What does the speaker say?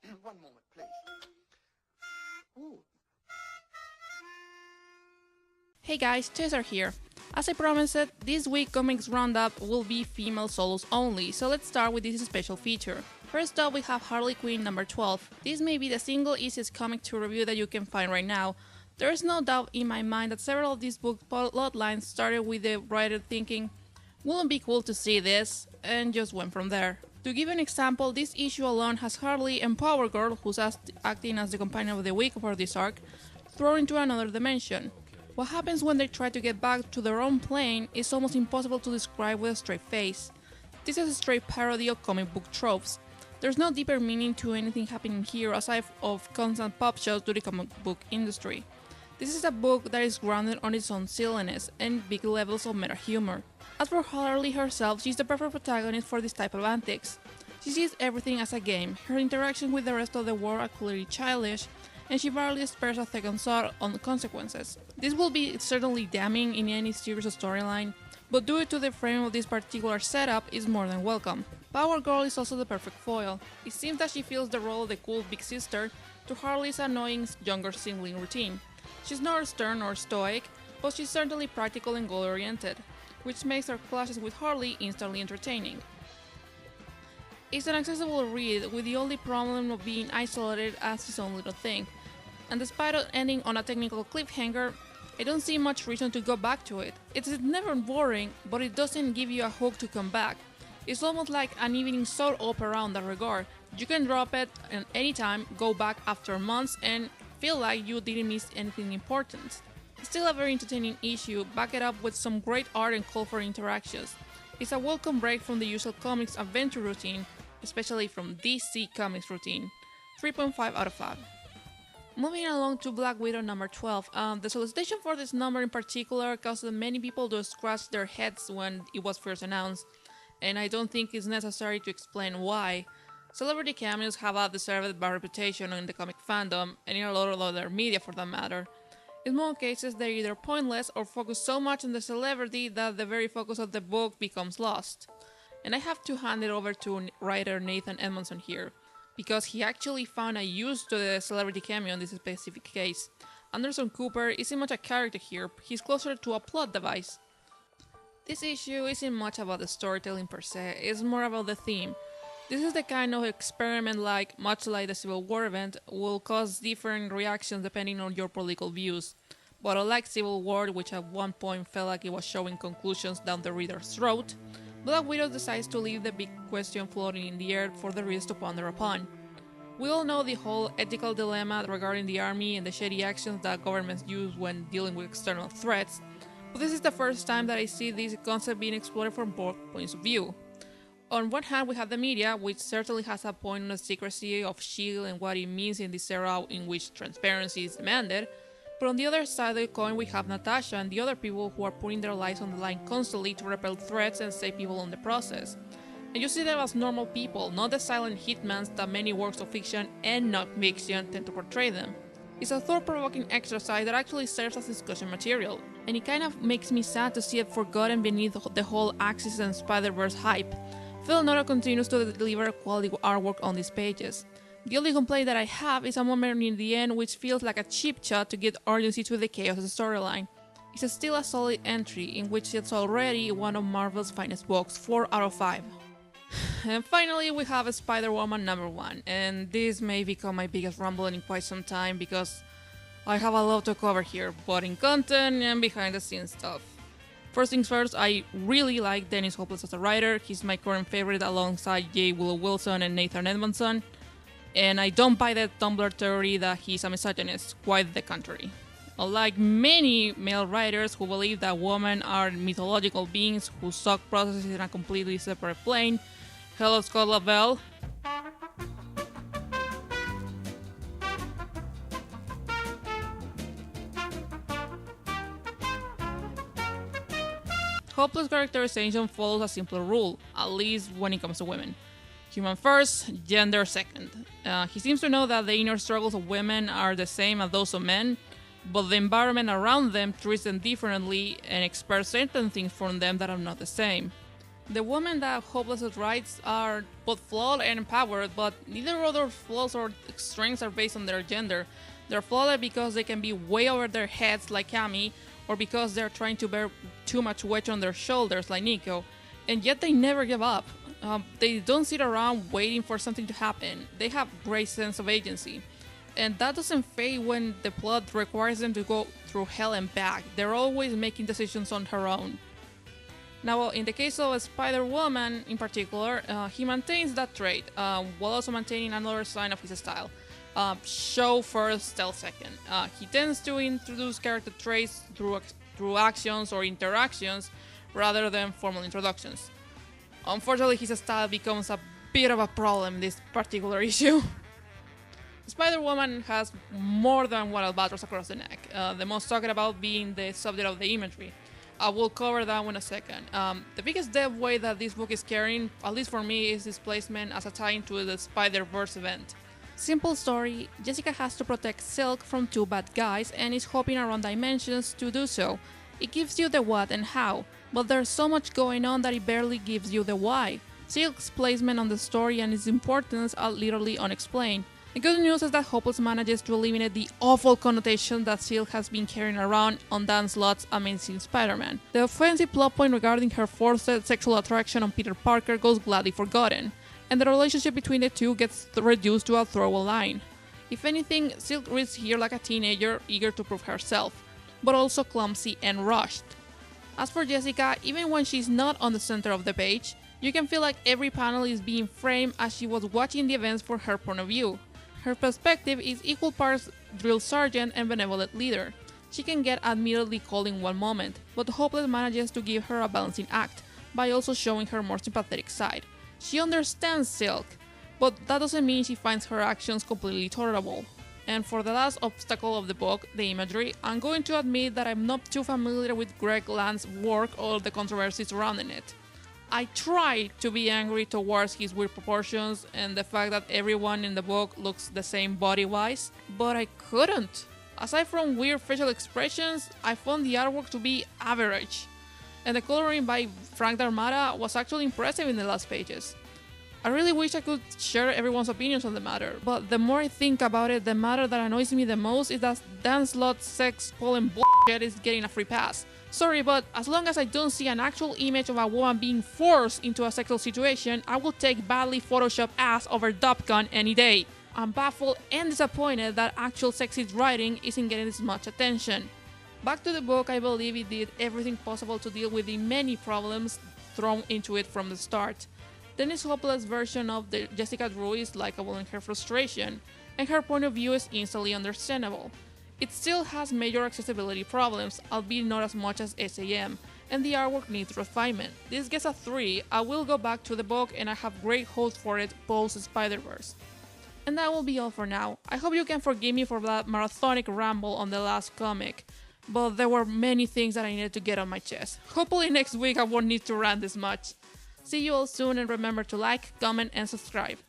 One moment, please. Ooh. Hey guys, Chaser here. As I promised, this week Comics Roundup will be female solos only, so let's start with this special feature. First up, we have Harley Quinn number 12. This may be the single easiest comic to review that you can find right now. There is no doubt in my mind that several of these book plot lines started with the writer thinking, wouldn't be cool to see this, and just went from there. To give an example, this issue alone has Harley and Power Girl, who's acting as the companion of the week for this arc, thrown into another dimension. What happens when they try to get back to their own plane is almost impossible to describe with a straight face. This is a straight parody of comic book tropes. There's no deeper meaning to anything happening here aside of constant pop shows to the comic book industry. This is a book that is grounded on its own silliness and big levels of meta humor. As for Harley herself, she's the perfect protagonist for this type of antics. She sees everything as a game, her interaction with the rest of the world are clearly childish, and she barely spares a second thought on the consequences. This will be certainly damning in any series or storyline, but due to the frame of this particular setup is more than welcome. Power Girl is also the perfect foil. It seems that she fills the role of the cool big sister to Harley's annoying younger sibling routine. She's not stern or stoic, but she's certainly practical and goal-oriented, which makes her clashes with Harley instantly entertaining. It's an accessible read, with the only problem of being isolated as its own little thing, and despite it ending on a technical cliffhanger, I don't see much reason to go back to it. It's never boring, but it doesn't give you a hook to come back. It's almost like an evening soap opera in that regard. You can drop it at any time, go back after months, and feel like you didn't miss anything important. It's still a very entertaining issue, back it up with some great art and colorful interactions. It's a welcome break from the usual comics adventure routine, especially from DC Comics routine. 3.5 out of 5. Moving along to Black Widow number 12, the solicitation for this number in particular caused many people to scratch their heads when it was first announced, and I don't think it's necessary to explain why. Celebrity cameos have a deserved bad reputation in the comic fandom, and in a lot of other media for that matter. In most cases, they're either pointless or focus so much on the celebrity that the very focus of the book becomes lost. And I have to hand it over to writer Nathan Edmondson here, because he actually found a use to the celebrity cameo in this specific case. Anderson Cooper isn't much a character here, he's closer to a plot device. This issue isn't much about the storytelling per se, it's more about the theme. This is the kind of experiment much like the Civil War event, will cause different reactions depending on your political views. But unlike Civil War, which at one point felt like it was showing conclusions down the reader's throat, Black Widow decides to leave the big question floating in the air for the readers to ponder upon. We all know the whole ethical dilemma regarding the army and the shady actions that governments use when dealing with external threats, but this is the first time that I see this concept being explored from both points of view. On one hand, we have the media, which certainly has a point on the secrecy of S.H.I.E.L.D. and what it means in this era in which transparency is demanded, but on the other side of the coin we have Natasha and the other people who are putting their lives on the line constantly to repel threats and save people in the process. And you see them as normal people, not the silent hitmans that many works of fiction and non-fiction tend to portray them. It's a thought-provoking exercise that actually serves as discussion material, and it kind of makes me sad to see it forgotten beneath the whole Axis and Spider-Verse hype. Phil Noto continues to deliver quality artwork on these pages. The only complaint that I have is a moment in the end which feels like a cheap shot to give urgency to the chaos of the storyline. It's still a solid entry in which it's already one of Marvel's finest books, 4 out of 5. And finally we have Spider-Woman number 1, and this may become my biggest rumble in quite some time because I have a lot to cover here, both in content and behind the scenes stuff. First things first, I really like Dennis Hopeless as a writer. He's my current favorite alongside J. Willow Wilson and Nathan Edmondson. And I don't buy the Tumblr theory that he's a misogynist, quite the contrary. Unlike many male writers who believe that women are mythological beings who suck processes in a completely separate plane, hello Scott Lavelle. Hopeless characterization follows a simpler rule, at least when it comes to women. Human first, gender second. He seems to know that the inner struggles of women are the same as those of men, but the environment around them treats them differently and expects certain things from them that are not the same. The women that Hopeless writes are both flawed and empowered, but neither of their flaws or strengths are based on their gender. They're flawed because they can be way over their heads like Cami, or because they're trying to bear too much weight on their shoulders like Nico. And yet they never give up. They don't sit around waiting for something to happen. They have great sense of agency. And that doesn't fade when the plot requires them to go through hell and back. They're always making decisions on her own. Now, in the case of Spider-Woman in particular, he maintains that trait, while also maintaining another sign of his style. Show first, tell second. He tends to introduce character traits through actions or interactions rather than formal introductions. Unfortunately, his style becomes a bit of a problem in this particular issue. Spider-Woman has more than one albatross across the neck, the most talked about being the subject of the imagery. I will cover that in a second. The biggest dev weight that this book is carrying, at least for me, is its placement as a tie into the Spider-Verse event. Simple story, Jessica has to protect Silk from two bad guys and is hopping around dimensions to do so. It gives you the what and how, but there's so much going on that it barely gives you the why. Silk's placement on the story and its importance are literally unexplained. The good news is that Hopeless manages to eliminate the awful connotation that Silk has been carrying around on Dan Slott's Amazing Spider-Man. The offensive plot point regarding her forced sexual attraction on Peter Parker goes gladly forgotten, and the relationship between the two gets reduced to a throwaway line. If anything, Silk reads here like a teenager eager to prove herself, but also clumsy and rushed. As for Jessica, even when she's not on the center of the page, you can feel like every panel is being framed as she was watching the events from her point of view. Her perspective is equal parts drill sergeant and benevolent leader. She can get admittedly cold in one moment, but Hopeless manages to give her a balancing act, by also showing her more sympathetic side. She understands Silk, but that doesn't mean she finds her actions completely tolerable. And for the last obstacle of the book, the imagery, I'm going to admit that I'm not too familiar with Greg Land's work or the controversy surrounding it. I tried to be angry towards his weird proportions and the fact that everyone in the book looks the same body-wise, but I couldn't. Aside from weird facial expressions, I found the artwork to be average, and the coloring by Frank Darmada was actually impressive in the last pages. I really wish I could share everyone's opinions on the matter, but the more I think about it, the matter that annoys me the most is that Dan Slott's sex pollen bullshit is getting a free pass. Sorry, but as long as I don't see an actual image of a woman being forced into a sexual situation, I will take badly photoshopped ass over Dopcon any day. I'm baffled and disappointed that actual sexist writing isn't getting this much attention. Back to the book, I believe it did everything possible to deal with the many problems thrown into it from the start. Dennis Hopeless' version of the Jessica Drew is likable in her frustration, and her point of view is instantly understandable. It still has major accessibility problems, albeit not as much as SAM, and the artwork needs refinement. This gets a 3, I will go back to the book and I have great hopes for it post-Spider-Verse. And that will be all for now. I hope you can forgive me for that marathonic ramble on the last comic, but there were many things that I needed to get on my chest. Hopefully next week I won't need to rant this much. See you all soon and remember to like, comment and subscribe.